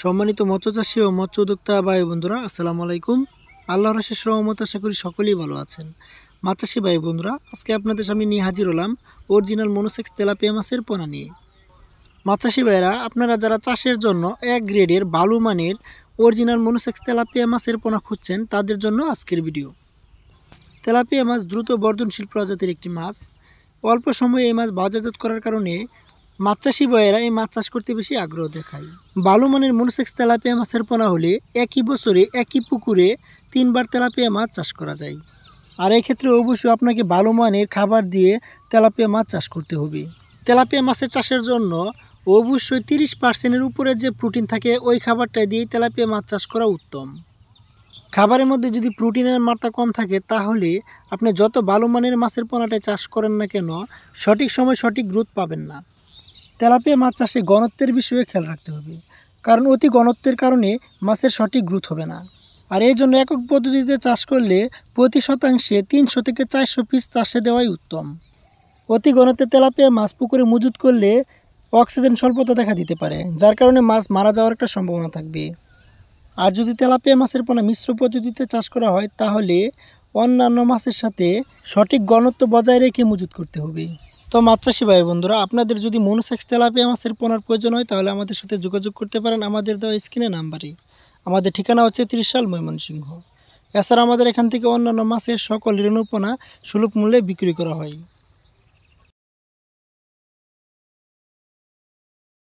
সম্মানিত মৎস্যচাষী ও মৎস্য উদ্যোক্তা ভাই বন্ধুরা, আসসালামু আলাইকুম। আল্লাহর অশেষ রহমত, আশা করি সকলেই ভালো আছেন। মাছ চাষী ভাই বন্ধুরা, আজকে আপনাদের সামনে নিয়ে হাজির হলাম অরিজিনাল মনোসেক্স তেলাপিয়া মাছের পোনা নিয়ে। মাছ চাষী ভাইরা, আপনারা যারা চাষের জন্য এক গ্রেডের ভালো মানের অরিজিনাল মনোসেক্স তেলাপিয়া মাছের পোনা খুঁজছেন, তাদের জন্য আজকের ভিডিও। তেলাপিয়া মাছ দ্রুত বর্ধনশীল প্রজাতির একটি মাছ। অল্প সময়ে এই মাছ বাজারজাত করার কারণে মাছ চাষী ভাইয়েরা এই মাছ চাষ করতে বেশি আগ্রহ দেখায়। ভালো মানের মনোসেক্স তেলাপিয়া মাছের পোনা হলে একই বছরে একই পুকুরে 3 বার তেলাপিয়া মাছ চাষ করা যায়। আর এই ক্ষেত্রে অবশ্যই আপনাকে ভালো মানের খাবার দিয়ে তেলাপিয়া মাছ চাষ করতে হবে। তেলাপিয়া মাছের চাষের জন্য অবশ্যই 30%-এর উপরে যে প্রোটিন থাকে ওই খাবারটা দিয়ে তেলাপিয়া মাছ চাষ করা উত্তম। খাবারের মধ্যে যদি প্রোটিনের মাত্রা কম থাকে, তাহলে আপনি যত ভালো মানের মাছের পোনাটাই চাষ করেন না কেন, সঠিক সময় সঠিক গ্রোথ পাবেন না। তেলাপিয়া মাছ চাষে ঘনত্বের বিষয়ে খেয়াল রাখতে হবে, কারণ অতি ঘনত্বের কারণে মাছের সঠিক গ্রোথ হবে না। আর এই জন্য একক পদ্ধতিতে চাষ করলে প্রতি শতাংশে 300 থেকে 400 পিস চাষে দেওয়াই উত্তম। অতি ঘনত্বে তেলাপিয়া মাছ পুকুরে মজুত করলে অক্সিজেন স্বল্পতা দেখা দিতে পারে, যার কারণে মাছ মারা যাওয়ার একটা সম্ভাবনা থাকবে। আর যদি তেলাপিয়া মাছের পোনা মিশ্র পদ্ধতিতে চাষ করা হয়, তাহলে অন্যান্য মাছের সাথে সঠিক ঘনত্ব বজায় রেখে মজুত করতে হবে। তো মাছ চাষী ভাই বন্ধুরা, আপনাদের যদি মনোসেক্স তেলাপিয়া মাছের পোনার প্রয়োজন হয়, তাহলে আমাদের সাথে যোগাযোগ করতে পারেন আমাদের দেওয়া স্ক্রিনে নাম্বারে। আমাদের ঠিকানা হচ্ছে ত্রিশাল, ময়মনসিংহ। এছাড়া আমাদের এখান থেকে অন্যান্য মাছের সকল রেণু পোনা সুলভ মূল্যে বিক্রি করা হয়।